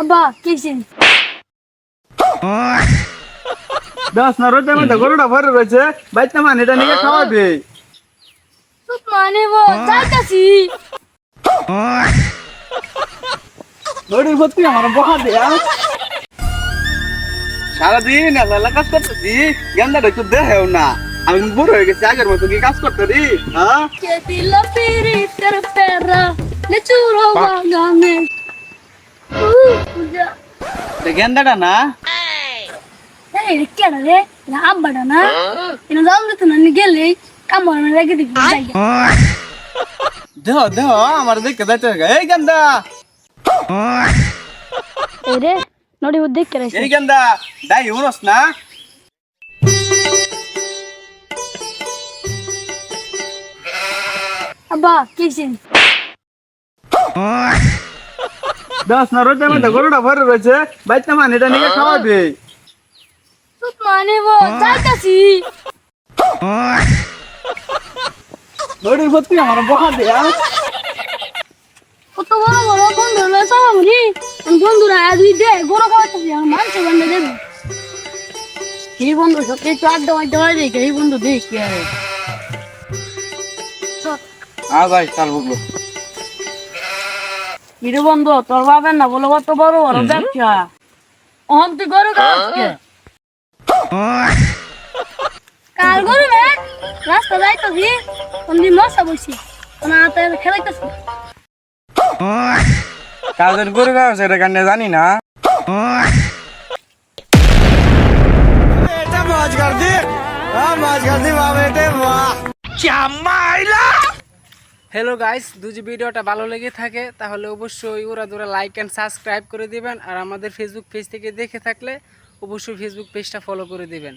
আব্বা কিসিন দশ না রোজের মধ্যে গরুটা ভরে রয়েছে বাইতে মানে এটা নিয়ে খাওয়াবে তুই মানে যাইতাছি গরুর ভর্তি আমার বহা দেয়া সারাদিন এলা কাজ করতেছি গেন্দাটা একটু দেহেও না আমি বুড়ো হয়ে গেছি আগের মতো কি কাজ করতে রি হ্যাঁ que ti la piriter perra le churo vagame ya গেন্দাটা না এই কেডা রে না আব্বাডা না ইনো জান দিতে না গেলে কামড় না লাগি দিবি যাই দেহ দেহ আমার দেখতে যাইতে এই গেন্দা এই রে নড়ি ও দেখ করে এই গেন্দা দাই উনস না আব্বা কিসিন দশ না রোজের মধ্যে গরুটা ভরে রয়েছে বাইতে মানে এটা নিয়ে খাওয়াবে তুই মানে যাইতাছি গরুর ভর্তি আমার বহা দেয়া কত বড় বড় বন্ধু লসা আমরি বন্ধুরা আজ দে গরো খাওয়াতেছি আমার মাংস বান্না দেব কি বন্ধু সত্যি একটু আড্ডা মারতে পারি এই বন্ধু দেখি আরে ভাই চাল বুঝলো কিরে বন্ধু তোর বাবার না বলে কত বড় বড় ব্যবসা অহন তুই গরু খাওয়াচ্ছে কাল গরু না রাস্তা যাইতেছি কোন দিন মশা বসি না তো খেলাইতেছি কাজের গরু খাওয়া সেটা কান্নে জানি না এটা মাছ কর দি মাছ কর দি বাবা এটা বাহ হ্যালো গাইস যদি ভিডিওটা ভালো লেগে থাকে তাহলে অবশ্যই ওরা লাইক অ্যান্ড সাবস্ক্রাইব করে দিবেন আর আমাদের ফেসবুক পেজ থেকে দেখে থাকলে অবশ্যই ফেসবুক পেজটা ফলো করে দিবেন।